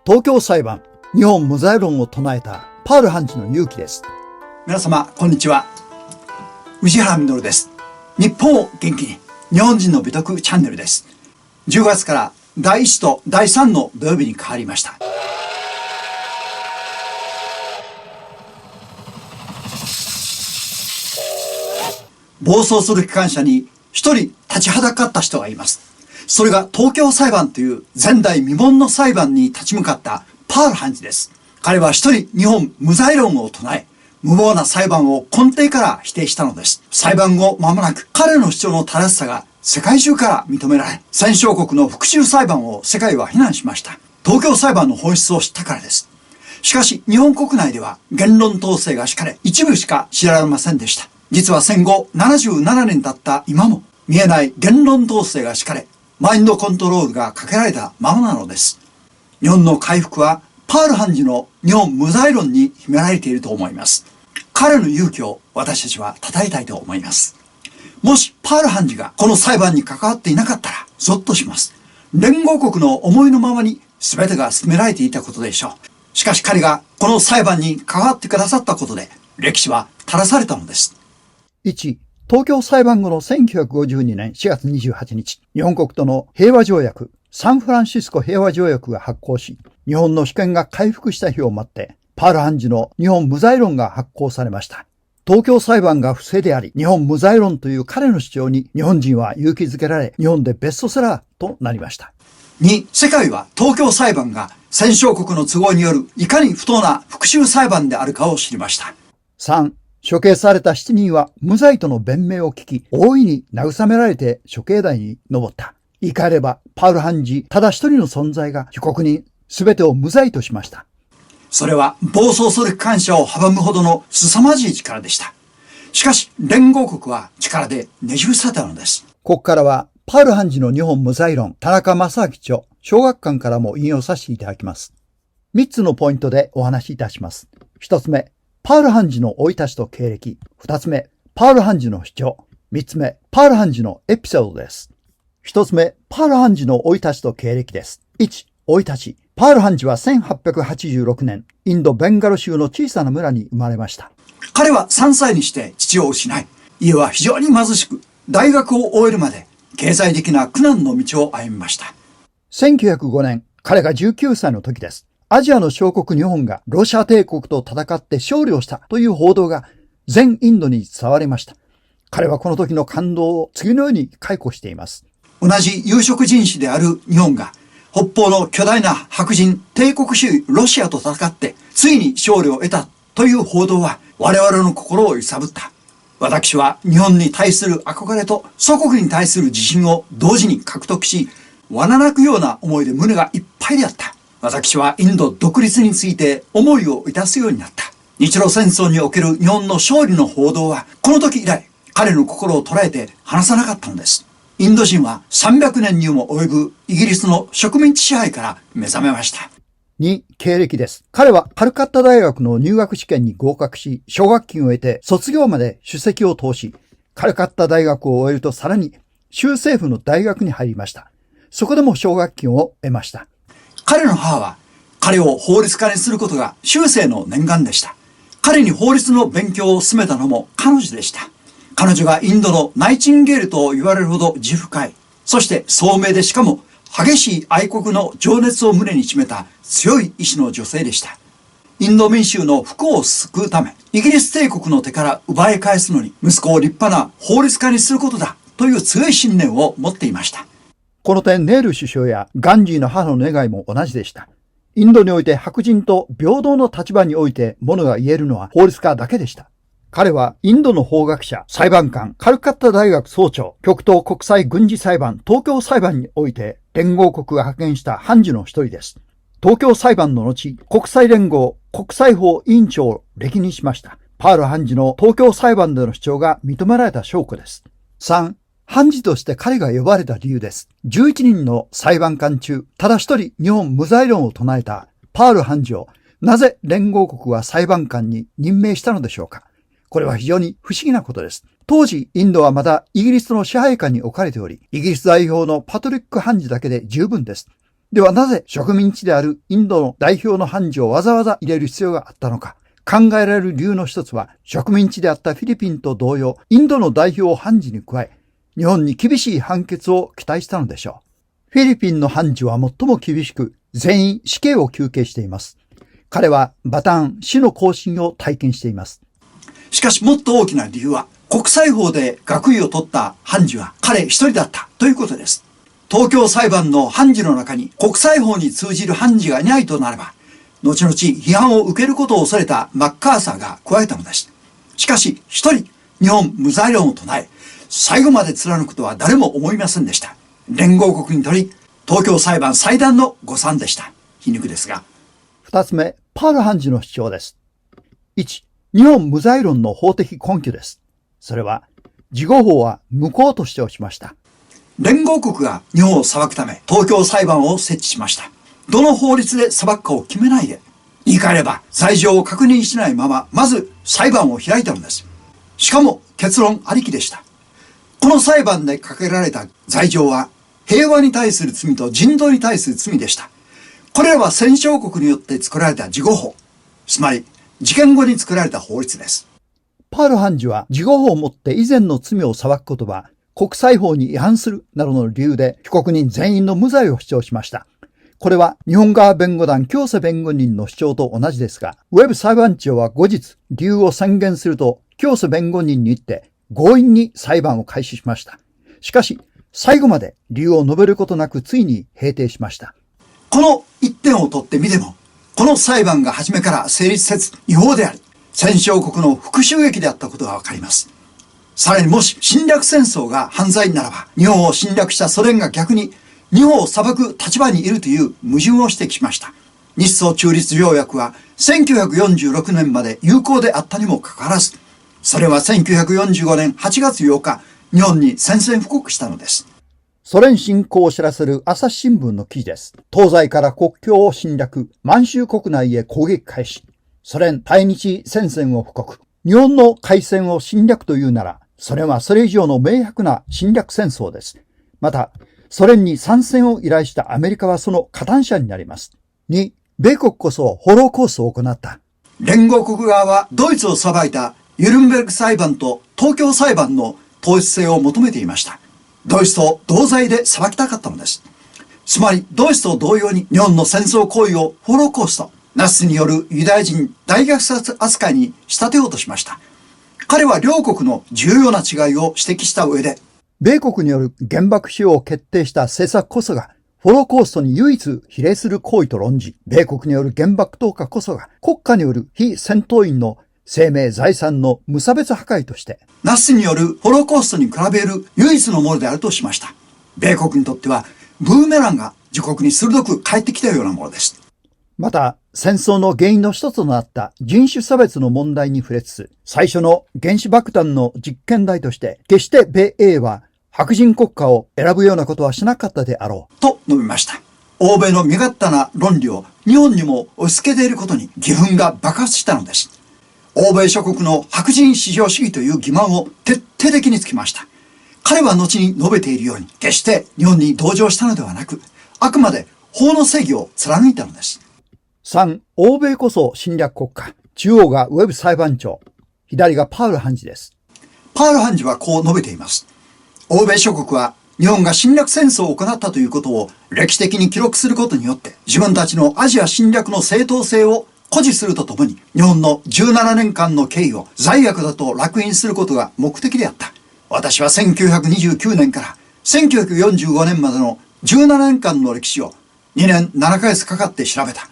東京裁判、日本無罪論を唱えたパール判事の勇気です。皆様、こんにちは。宇治原実です。日本を元気に、日本人の美徳チャンネルです。10月から第1と第3の土曜日に変わりました。暴走する機関車に一人立ちはだかった人がいます。それが東京裁判という前代未聞の裁判に立ち向かったパール判事です。彼は一人日本無罪論を唱え、無謀な裁判を根底から否定したのです。裁判後間もなく彼の主張の正しさが世界中から認められ、戦勝国の復讐裁判を世界は非難しました。東京裁判の本質を知ったからです。しかし日本国内では言論統制が敷かれ、一部しか知られませんでした。実は戦後77年経った今も見えない言論統制が敷かれ、マインドコントロールがかけられたままなのです。日本の回復はパール判事の日本無罪論に秘められていると思います。彼の勇気を私たちは称えたいと思います。もしパール判事がこの裁判に関わっていなかったらゾッとします。連合国の思いのままに全てが進められていたことでしょう。しかし彼がこの裁判に関わってくださったことで歴史は正されたのです。1、東京裁判後の1952年4月28日、日本国との平和条約、サンフランシスコ平和条約が発効し、日本の主権が回復した日を待って、パール判事の日本無罪論が発行されました。東京裁判が不正であり、日本無罪論という彼の主張に日本人は勇気づけられ、日本でベストセラーとなりました。2、世界は東京裁判が戦勝国の都合によるいかに不当な復讐裁判であるかを知りました。3、処刑された7人は無罪との弁明を聞き、大いに慰められて処刑台に登った。言い換えれば、パール判事ただ一人の存在が被告人全てを無罪としました。それは暴走する機関車を阻むほどの凄まじい力でした。しかし、連合国は力でねじ伏せたのです。ここからは、パール判事の日本無罪論、田中正明著、小学館からも引用させていただきます。3つのポイントでお話しいたします。1つ目、パール判事の生い立ちと経歴。2つ目、パール判事の主張。3つ目、パール判事のエピソードです。1つ目、パール判事の生い立ちと経歴です。1、生い立ち。パール判事は1886年、インドベンガル州の小さな村に生まれました。彼は3歳にして父を失い、家は非常に貧しく、大学を終えるまで経済的な苦難の道を歩みました。1905年、彼が19歳の時です。アジアの小国日本がロシア帝国と戦って勝利をしたという報道が全インドに伝わりました。彼はこの時の感動を次のように回顧しています。同じ有色人種である日本が北方の巨大な白人帝国主義ロシアと戦ってついに勝利を得たという報道は我々の心を揺さぶった。私は日本に対する憧れと祖国に対する自信を同時に獲得し、罠なくような思いで胸がいっぱいであった。私はインド独立について思いを致すようになった。日露戦争における日本の勝利の報道はこの時以来彼の心を捉えて離さなかったのです。インド人は300年にも及ぶイギリスの植民地支配から目覚めました。2、経歴です。彼はカルカッタ大学の入学試験に合格し、奨学金を得て卒業まで首席を通し、カルカッタ大学を終えるとさらに州政府の大学に入りました。そこでも奨学金を得ました。彼の母は彼を法律家にすることが終生の念願でした。彼に法律の勉強を進めたのも彼女でした。彼女がインドのナイチンゲールと言われるほど自負深い、そして聡明でしかも激しい愛国の情熱を胸に秘めた強い意志の女性でした。インド民衆の不幸を救うため、イギリス帝国の手から奪い返すのに息子を立派な法律家にすることだという強い信念を持っていました。この点、ネール首相やガンジーの母の願いも同じでした。インドにおいて白人と平等の立場においてものが言えるのは法律家だけでした。彼はインドの法学者、裁判官、カルカッタ大学総長、極東国際軍事裁判、東京裁判において連合国が派遣した判事の一人です。東京裁判の後、国際連合国際法委員長を歴任しました。パール判事の東京裁判での主張が認められた証拠です。3、判事として彼が呼ばれた理由です。11人の裁判官中、ただ一人日本無罪論を唱えたパール判事をなぜ連合国は裁判官に任命したのでしょうか。これは非常に不思議なことです。当時、インドはまだイギリスの支配下に置かれており、イギリス代表のパトリック判事だけで十分です。ではなぜ植民地であるインドの代表の判事をわざわざ入れる必要があったのか。考えられる理由の一つは、植民地であったフィリピンと同様、インドの代表判事に加え、日本に厳しい判決を期待したのでしょう。フィリピンの判事は最も厳しく、全員死刑を求刑しています。彼はバターン、死の行進を体験しています。しかしもっと大きな理由は、国際法で学位を取った判事は彼一人だったということです。東京裁判の判事の中に国際法に通じる判事がいないとなれば、後々批判を受けることを恐れたマッカーサーが加えたのです。しかし一人日本無罪論を唱え、最後まで貫くとは誰も思いませんでした。連合国にとり、東京裁判最大の誤算でした。皮肉ですが。二つ目、パール判事の主張です。1、日本無罪論の法的根拠です。それは、事後法は無効と主張しました。連合国が日本を裁くため、東京裁判を設置しました。どの法律で裁くかを決めないで、言い換えれば罪状を確認しないまま、まず裁判を開いたのです。しかも結論ありきでした。この裁判でかけられた罪状は、平和に対する罪と人道に対する罪でした。これらは戦勝国によって作られた事後法、つまり事件後に作られた法律です。パール判事は事後法をもって以前の罪を裁くことは国際法に違反するなどの理由で被告人全員の無罪を主張しました。これは日本側弁護団京瀬弁護人の主張と同じですが、ウェブ裁判長は後日理由を宣言すると京瀬弁護人に言って強引に裁判を開始しました。しかし最後まで理由を述べることなくついに閉廷しました。この一点をとってみても、この裁判が初めから成立せず違法であり、戦勝国の復讐劇であったことがわかります。さらにもし侵略戦争が犯罪ならば、日本を侵略したソ連が逆に日本を裁く立場にいるという矛盾を指摘しました。日ソ中立条約は1946年まで有効であったにもかかわらず、それは1945年8月8日、日本に宣戦布告したのです。ソ連侵攻を知らせる朝日新聞の記事です。東西から国境を侵略、満州国内へ攻撃開始。ソ連対日宣戦を布告。日本の海戦を侵略というなら、それはそれ以上の明白な侵略戦争です。また、ソ連に参戦を依頼したアメリカはその加担者になります。2、米国こそホロコーストを行った。連合国側はドイツを裁いたユルンベルク裁判と東京裁判の統一性を求めていました。ドイツと同罪で裁きたかったのです。つまり、ドイツと同様に日本の戦争行為をホロコースト、ナチスによるユダヤ人大虐殺扱いに仕立てようとしました。彼は両国の重要な違いを指摘した上で、米国による原爆使用を決定した政策こそが、ホロコーストに唯一比例する行為と論じ、米国による原爆投下こそが国家による非戦闘員の生命財産の無差別破壊として、ナチスによるホロコーストに比べる唯一のものであるとしました。米国にとっては、ブーメランが自国に鋭く返ってきたようなものです。また、戦争の原因の一つとなった人種差別の問題に触れつつ、最初の原子爆弾の実験台として、決して米英は白人国家を選ぶようなことはしなかったであろう。と述べました。欧米の身勝手な論理を日本にも押し付けていることに義憤が爆発したのです。欧米諸国の白人至上主義という欺瞞を徹底的につきました。彼は後に述べているように、決して日本に同情したのではなく、あくまで法の正義を貫いたのです。3、欧米こそ侵略国家。中央がウェブ裁判長。左がパウル判事です。パウル判事はこう述べています。欧米諸国は日本が侵略戦争を行ったということを歴史的に記録することによって、自分たちのアジア侵略の正当性を誇示するとともに、日本の17年間の経緯を罪悪だと烙印することが目的であった。私は1929年から1945年までの17年間の歴史を2年7ヶ月かかって調べた。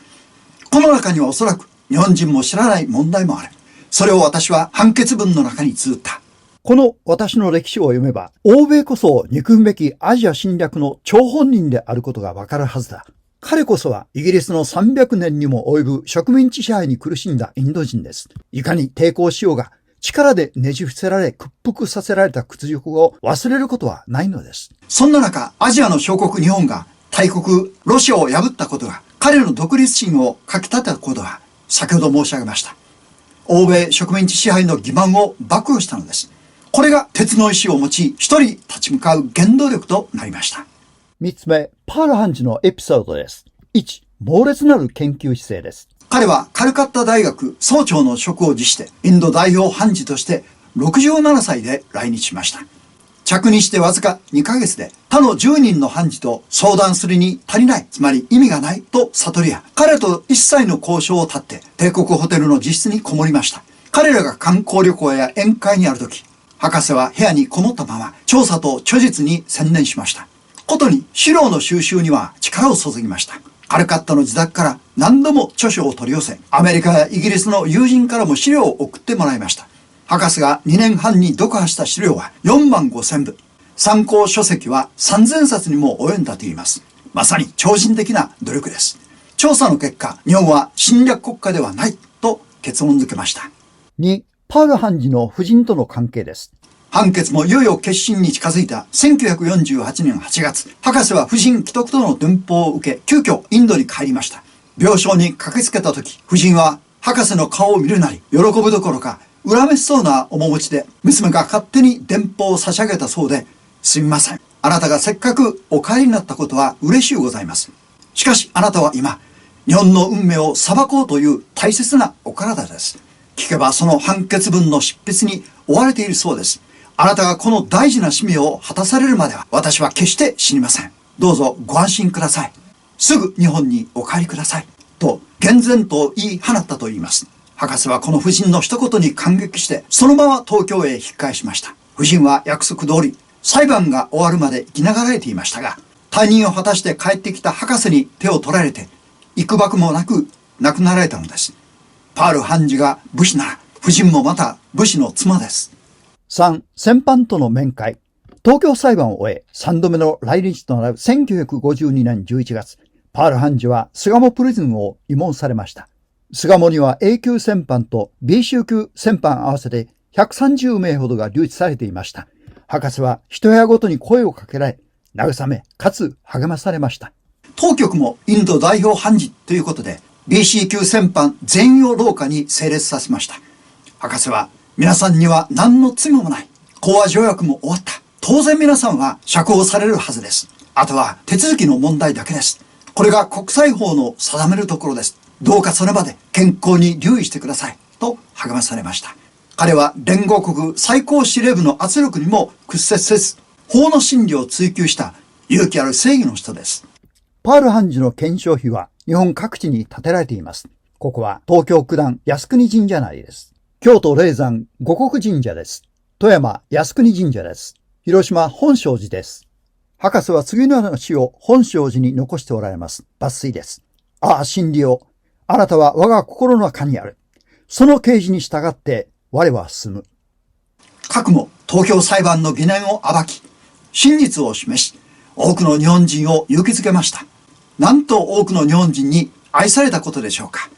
この中にはおそらく日本人も知らない問題もある。それを私は判決文の中に綴った。この私の歴史を読めば、欧米こそ憎むべきアジア侵略の張本人であることがわかるはずだ。彼こそはイギリスの300年にも及ぶ植民地支配に苦しんだインド人です。いかに抵抗しようが、力でねじ伏せられ屈服させられた屈辱を忘れることはないのです。そんな中、アジアの小国日本が大国ロシアを破ったことが、彼の独立心をかき立てたことは、先ほど申し上げました。欧米植民地支配の欺瞞を暴露したのです。これが鉄の意志を持ち、一人立ち向かう原動力となりました。3つ目、パール判事のエピソードです。1、猛烈なる研究姿勢です。彼はカルカッタ大学総長の職を辞して、インド代表判事として67歳で来日しました。着任してわずか2ヶ月で他の10人の判事と相談するに足りない、つまり意味がないと悟りや、彼と一切の交渉を立って帝国ホテルの自室にこもりました。彼らが観光旅行や宴会にあるとき、博士は部屋にこもったまま調査と著述に専念しました。ことに資料の収集には力を注ぎました。カルカッタの自宅から何度も著書を取り寄せ、アメリカやイギリスの友人からも資料を送ってもらいました。博士が2年半に読破した資料は4万5,000部。参考書籍は3,000冊にも及んだと言います。まさに超人的な努力です。調査の結果、日本は侵略国家ではないと結論付けました。2、パール判事の夫人との関係です。判決もいよいよ決心に近づいた1948年8月、博士は夫人既得との電報を受け、急遽インドに帰りました。病床に駆けつけた時、夫人は博士の顔を見るなり、喜ぶどころか、恨めしそうな面持ちで、娘が勝手に電報を差し上げたそうで、すみません。あなたがせっかくお帰りになったことは嬉しゅうございます。しかしあなたは今、日本の運命を裁こうという大切なお体です。聞けばその判決文の執筆に追われているそうです。あなたがこの大事な使命を果たされるまでは、私は決して死にません。どうぞご安心ください。すぐ日本にお帰りください。と、厳然と言い放ったと言います。博士はこの夫人の一言に感激して、そのまま東京へ引っ返しました。夫人は約束通り、裁判が終わるまで生きながられていましたが、退任を果たして帰ってきた博士に手を取られて、幾ばくもなく亡くなられたのです。パール判事が武士なら、夫人もまた武士の妻です。3、戦犯との面会。東京裁判を終え、3度目の来日となる1952年11月、パール判事は巣鴨プリズンを慰問されました。巣鴨には A 級戦犯と B 級戦犯合わせて130名ほどが留置されていました。博士は一部屋ごとに声をかけられ、慰め、かつ励まされました。当局もインド代表判事ということで、BC 級戦犯全員を廊下に整列させました。博士は、皆さんには何の罪もない。講和条約も終わった。当然皆さんは釈放されるはずです。あとは手続きの問題だけです。これが国際法の定めるところです。どうかそれまで健康に留意してください。と励まされました。彼は連合国最高司令部の圧力にも屈折せず、法の真理を追求した勇気ある正義の人です。パール判事の顕彰碑は日本各地に建てられています。ここは東京九段靖国神社内です。京都霊山護国神社です。富山靖国神社です。広島本證寺です。博士は次のような詩を本證寺に残しておられます。抜粋です。ああ真理よ。あなたは我が心の中にある。その啓示に従って我は進む。核も東京裁判の疑念を暴き、真実を示し、多くの日本人を勇気づけました。なんと多くの日本人に愛されたことでしょうか。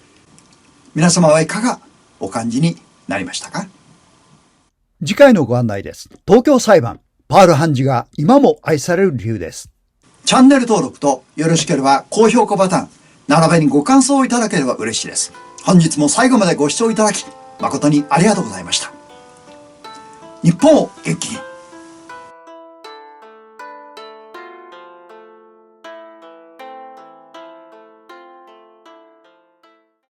皆様はいかがお感じになりましたか。次回のご案内です。東京裁判、パール判事が今も愛される理由です。チャンネル登録とよろしければ高評価ボタン、並べにご感想をいただければ嬉しいです。本日も最後までご視聴いただき、誠にありがとうございました。日本を元気に。